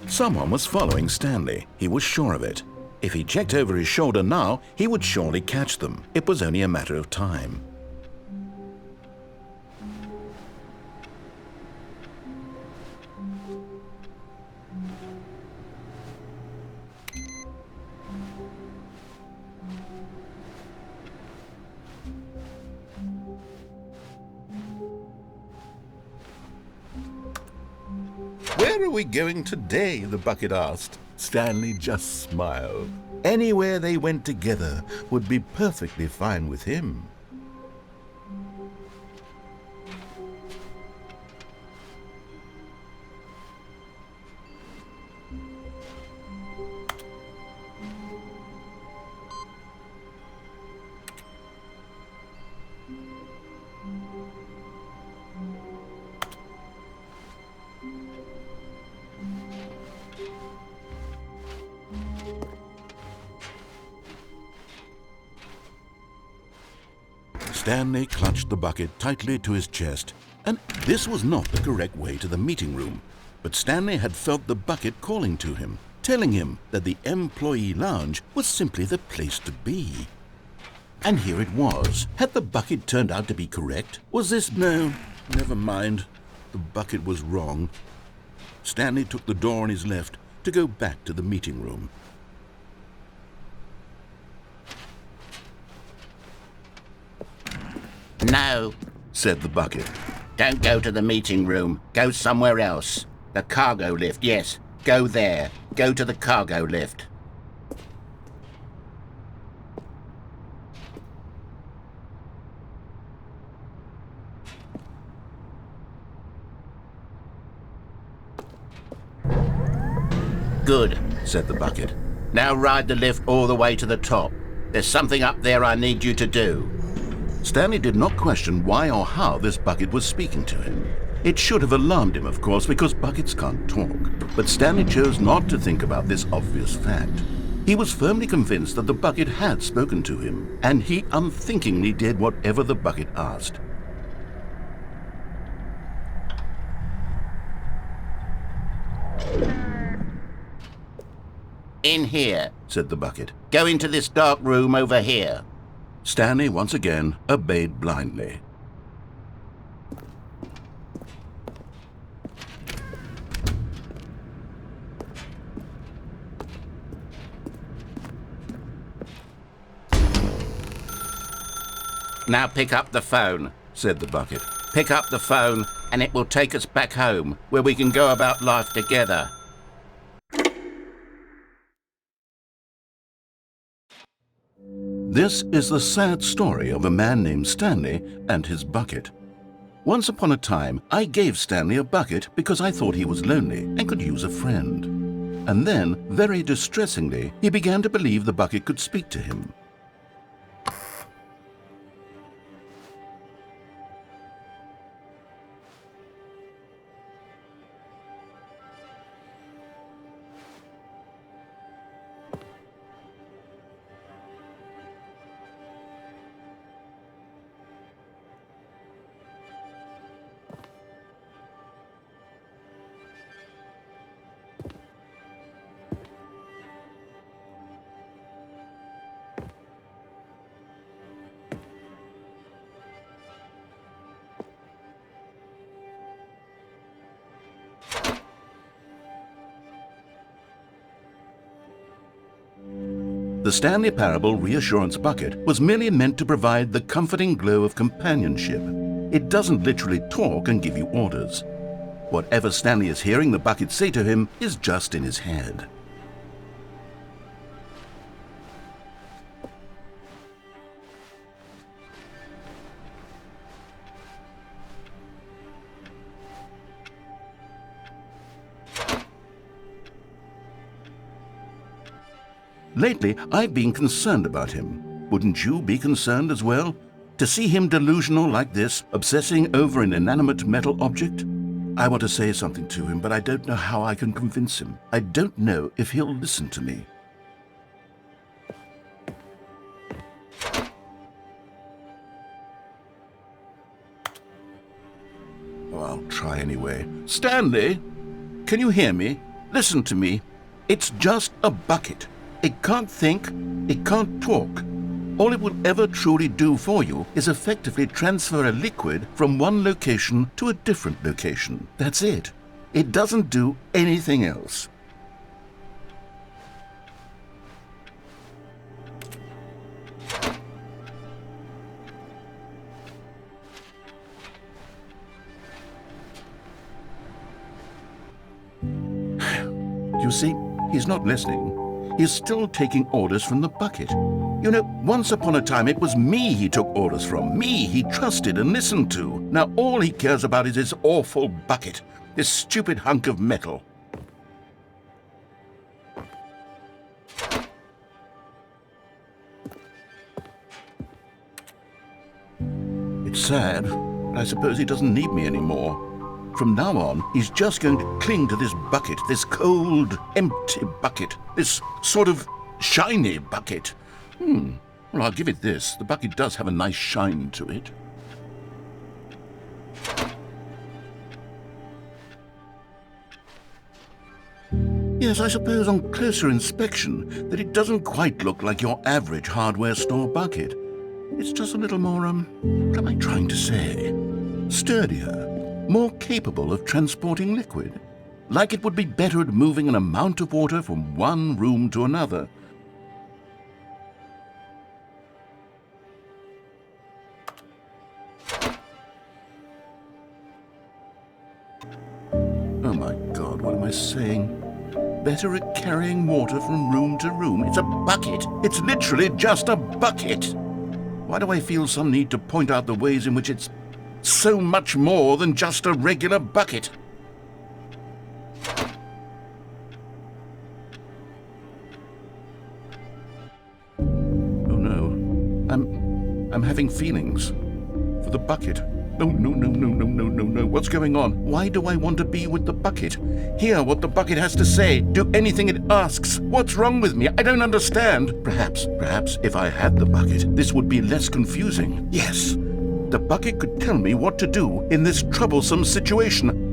Someone was following Stanley. He was sure of it. If he checked over his shoulder now, he would surely catch them. It was only a matter of time. "Where are we going today?" the bucket asked. Stanley just smiled. Anywhere they went together would be perfectly fine with him. Stanley clutched the bucket tightly to his chest, and this was not the correct way to the meeting room. But Stanley had felt the bucket calling to him, telling him that the employee lounge was simply the place to be. And here it was. Had the bucket turned out to be correct? Was this... No, never mind. The bucket was wrong. Stanley took the door on his left to go back to the meeting room. "No," said the bucket. "don't go to the meeting room. Go somewhere else. The cargo lift, yes. Go there. Go to the cargo lift." "Good," said the bucket. "Now ride the lift all the way to the top. There's something up there I need you to do." Stanley did not question why or how this bucket was speaking to him. It should have alarmed him, of course, because buckets can't talk. But Stanley chose not to think about this obvious fact. He was firmly convinced that the bucket had spoken to him, and he unthinkingly did whatever the bucket asked. "In here," said the bucket. "Go into this dark room over here." Stanley once again obeyed blindly. "Now pick up the phone," said the bucket. "Pick up the phone and it will take us back home, where we can go about life together." This is the sad story of a man named Stanley and his bucket. Once upon a time, I gave Stanley a bucket because I thought he was lonely and could use a friend. And then, very distressingly, he began to believe the bucket could speak to him. The Stanley Parable Reassurance Bucket was merely meant to provide the comforting glow of companionship. It doesn't literally talk and give you orders. Whatever Stanley is hearing the bucket say to him is just in his head. Lately, I've been concerned about him. Wouldn't you be concerned as well? To see him delusional like this, obsessing over an inanimate metal object? I want to say something to him, but I don't know how I can convince him. I don't know if he'll listen to me. Oh, I'll try anyway. Stanley, can you hear me? Listen to me. It's just a bucket. It can't think, it can't talk. All it will ever truly do for you is effectively transfer a liquid from one location to a different location. That's it. It doesn't do anything else. You see, he's not listening. He's still taking orders from the bucket. You know, once upon a time it was me he took orders from, me he trusted and listened to. Now all he cares about is his awful bucket, this stupid hunk of metal. It's sad, but I suppose he doesn't need me anymore. From now on, he's just going to cling to this bucket, this cold, empty bucket, this sort of shiny bucket. Well, I'll give it this. The bucket does have a nice shine to it. Yes, I suppose on closer inspection that it doesn't quite look like your average hardware store bucket. It's just a little more, what am I trying to say? Sturdier. More capable of transporting liquid, like it would be better at moving an amount of water from one room to another. Oh my God, what am I saying? Better at carrying water from room to room. It's a bucket. It's literally just a bucket. Why do I feel some need to point out the ways in which it's so much more than just a regular bucket? Oh no, I'm having feelings for the bucket. No. What's going on? Why do I want to be with the bucket? Hear what the bucket has to say. Do anything it asks. What's wrong with me? I don't understand. Perhaps if I had the bucket, this would be less confusing. Yes. The bucket could tell me what to do in this troublesome situation.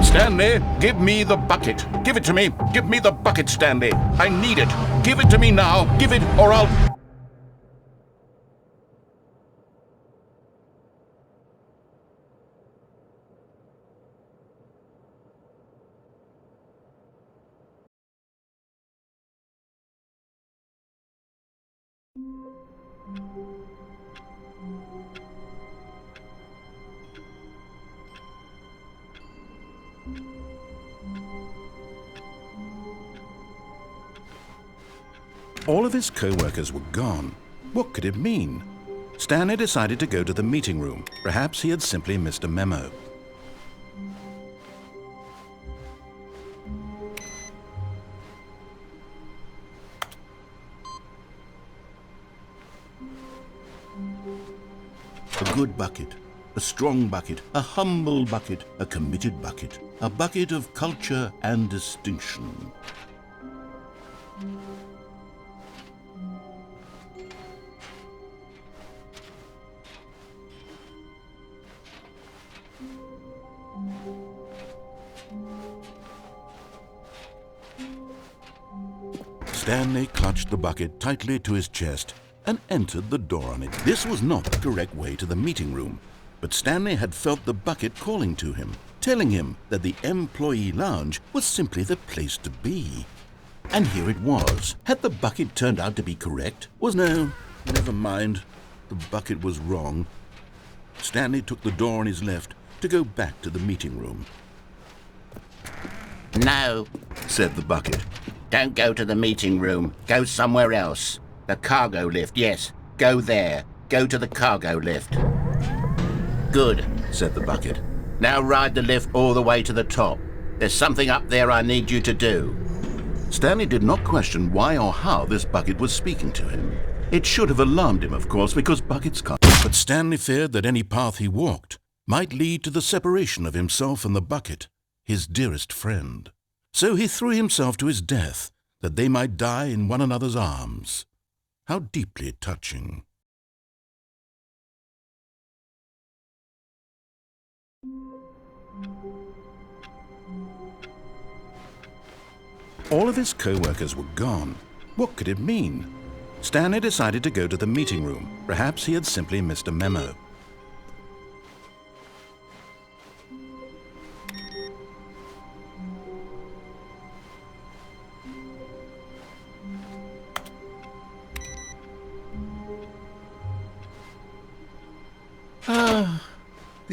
Stanley, give me the bucket. Give it to me. Give me the bucket, Stanley. I need it. Give it to me now. Give it, or I'll... All of his co-workers were gone. What could it mean? Stanley decided to go to the meeting room. Perhaps he had simply missed a memo. A good bucket, a strong bucket, a humble bucket, a committed bucket, a bucket of culture and distinction. Stanley clutched the bucket tightly to his chest and entered the door on it. This was not the correct way to the meeting room, but Stanley had felt the bucket calling to him, telling him that the employee lounge was simply the place to be. And here it was. Had the bucket turned out to be correct? No, never mind. The bucket was wrong. Stanley took the door on his left to go back to the meeting room. No, Said the bucket. don't go to the meeting room. Go somewhere else. The cargo lift, yes. Go there. Go to the cargo lift. Good, Said the bucket. now ride the lift all the way to the top. There's something up there I need you to do. Stanley did not question why or how this bucket was speaking to him. It should have alarmed him, of course, because buckets can't. But Stanley feared that any path he walked might lead to the separation of himself and the bucket, his dearest friend. So he threw himself to his death, that they might die in one another's arms. How deeply touching. All of his co-workers were gone. What could it mean? Stanley decided to go to the meeting room. Perhaps he had simply missed a memo.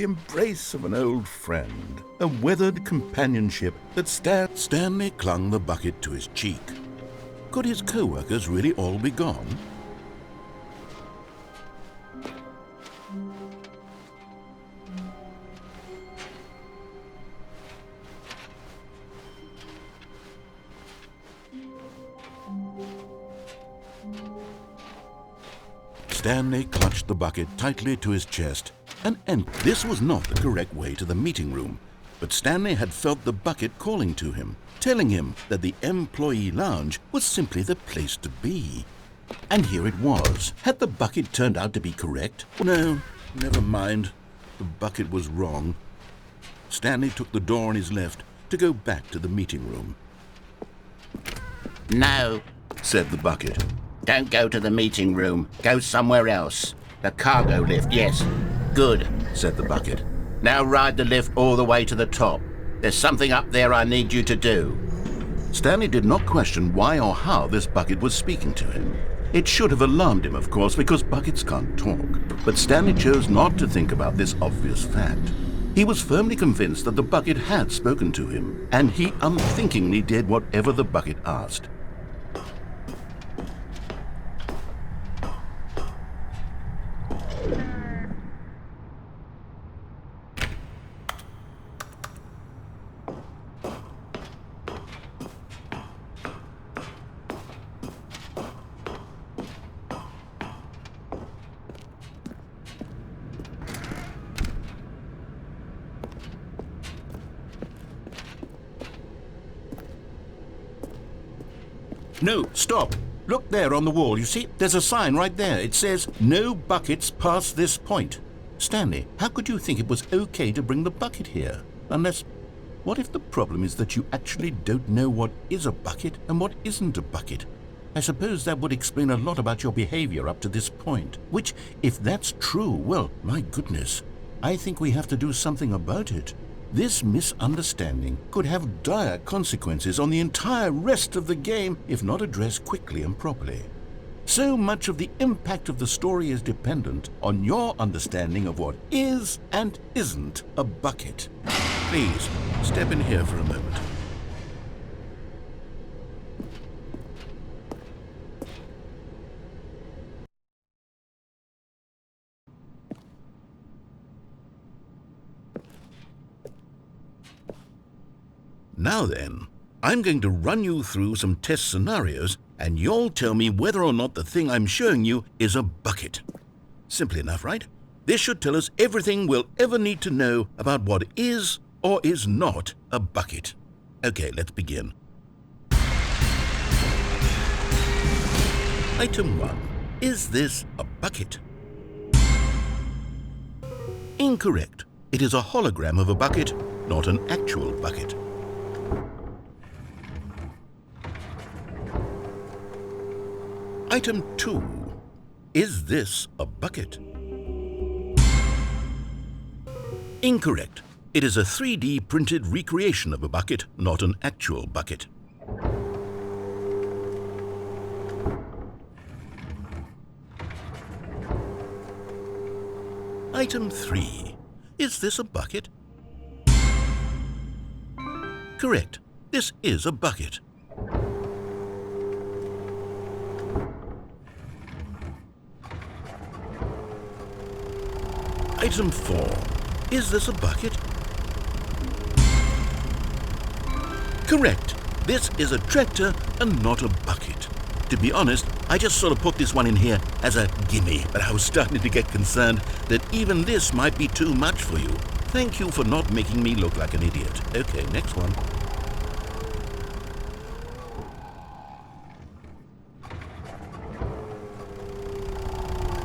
The embrace of an old friend, a weathered companionship that Stanley clung the bucket to his cheek. Could his co-workers really all be gone? Stanley clutched the bucket tightly to his chest and this was not the correct way to the meeting room. But Stanley had felt the bucket calling to him, telling him that the employee lounge was simply the place to be. And here it was. Had the bucket turned out to be correct? No, never mind. The bucket was wrong. Stanley took the door on his left to go back to the meeting room. No, said the bucket. Don't go to the meeting room. Go somewhere else. The cargo lift, yes. Good, said the bucket. Now ride the lift all the way to the top. There's something up there I need you to do. Stanley did not question why or how this bucket was speaking to him. It should have alarmed him, of course, because buckets can't talk. But Stanley chose not to think about this obvious fact. He was firmly convinced that the bucket had spoken to him, and he unthinkingly did whatever the bucket asked. No, stop. Look there on the wall, you see? There's a sign right there. It says, "No buckets past this point." Stanley, how could you think it was okay to bring the bucket here? Unless, what if the problem is that you actually don't know what is a bucket and what isn't a bucket? I suppose that would explain a lot about your behavior up to this point. Which, if that's true, well, my goodness, I think we have to do something about it. This misunderstanding could have dire consequences on the entire rest of the game if not addressed quickly and properly. So much of the impact of the story is dependent on your understanding of what is and isn't a bucket. Please, step in here for a moment. Now then, I'm going to run you through some test scenarios and you'll tell me whether or not the thing I'm showing you is a bucket. Simple enough, right? This should tell us everything we'll ever need to know about what is or is not a bucket. Okay, let's begin. Item 1. Is this a bucket? Incorrect. It is a hologram of a bucket, not an actual bucket. Item 2. Is this a bucket? Incorrect. It is a 3D printed recreation of a bucket, not an actual bucket. Item 3. Is this a bucket? Correct. This is a bucket. Item 4. Is this a bucket? Correct. This is a tractor and not a bucket. To be honest, I just sort of put this one in here as a gimme, but I was starting to get concerned that even this might be too much for you. Thank you for not making me look like an idiot. Okay, next one.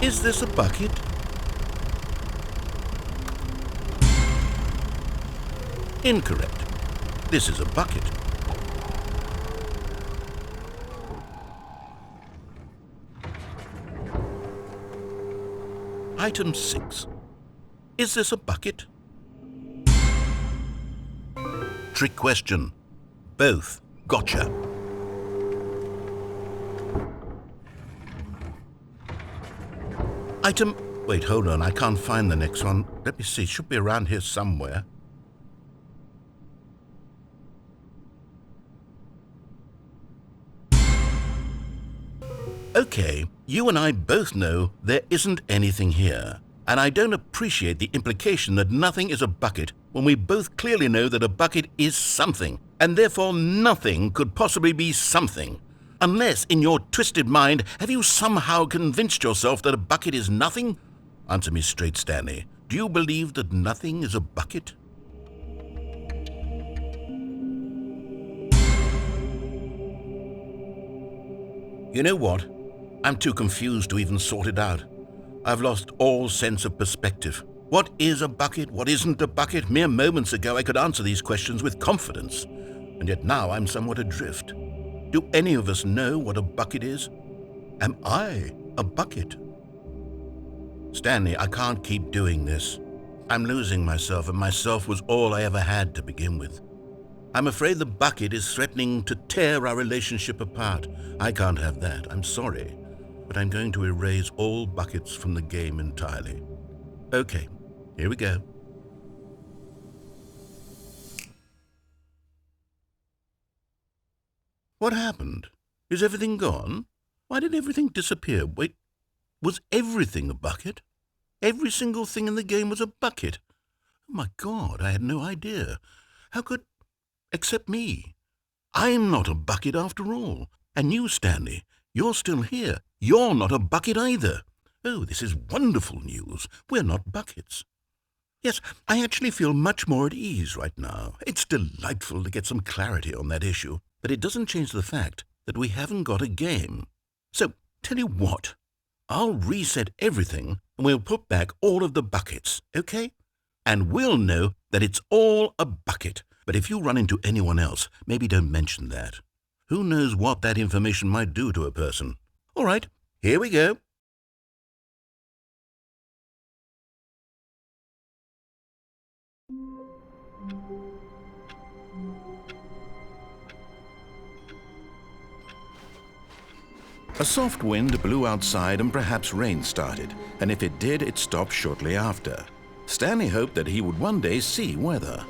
Is this a bucket? Incorrect. This is a bucket. Item 6. Is this a bucket? Trick question. Both. Gotcha. Item... Wait, hold on. I can't find the next one. Let me see. It should be around here somewhere. Okay, you and I both know there isn't anything here. And I don't appreciate the implication that nothing is a bucket when we both clearly know that a bucket is something, and therefore nothing could possibly be something. Unless, in your twisted mind, have you somehow convinced yourself that a bucket is nothing? Answer me straight, Stanley. Do you believe that nothing is a bucket? You know what? I'm too confused to even sort it out. I've lost all sense of perspective. What is a bucket? What isn't a bucket? Mere moments ago I could answer these questions with confidence, and yet now I'm somewhat adrift. Do any of us know what a bucket is? Am I a bucket? Stanley, I can't keep doing this. I'm losing myself, and myself was all I ever had to begin with. I'm afraid the bucket is threatening to tear our relationship apart. I can't have that. I'm sorry, but I'm going to erase all buckets from the game entirely. Okay, here we go. What happened? Is everything gone? Why did everything disappear? Wait, was everything a bucket? Every single thing in the game was a bucket. Oh my God, I had no idea. How could... Except me. I'm not a bucket after all. And you, Stanley, you're still here. You're not a bucket either. Oh, this is wonderful news. We're not buckets. Yes, I actually feel much more at ease right now. It's delightful to get some clarity on that issue, but it doesn't change the fact that we haven't got a game. So, tell you what, I'll reset everything and we'll put back all of the buckets, okay? And we'll know that it's all a bucket. But if you run into anyone else, maybe don't mention that. Who knows what that information might do to a person? All right, here we go. A soft wind blew outside and perhaps rain started, and if it did, it stopped shortly after. Stanley hoped that he would one day see weather.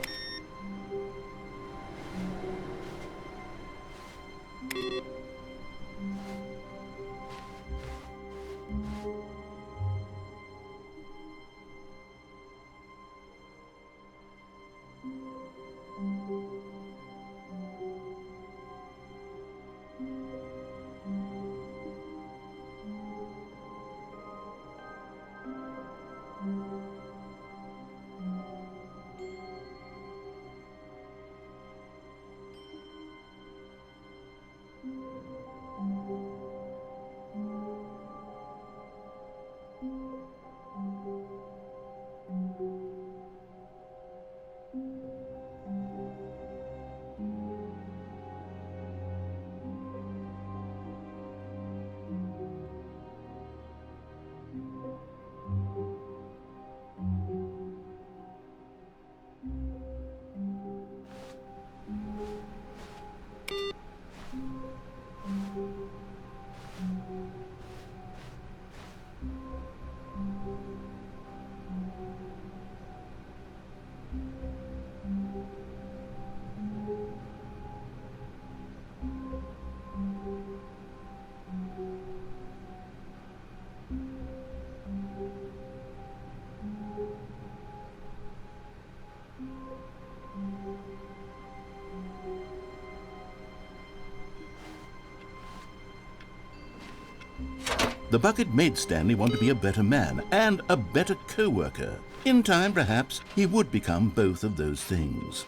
The bucket made Stanley want to be a better man and a better co-worker. In time, perhaps, he would become both of those things.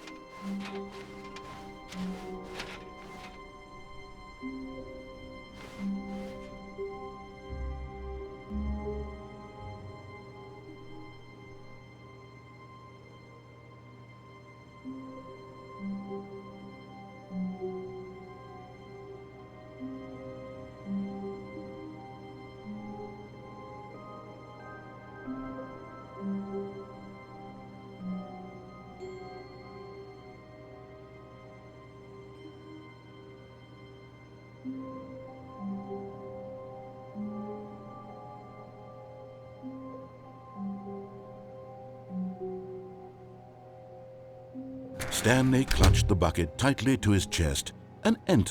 Stanley clutched the bucket tightly to his chest and entered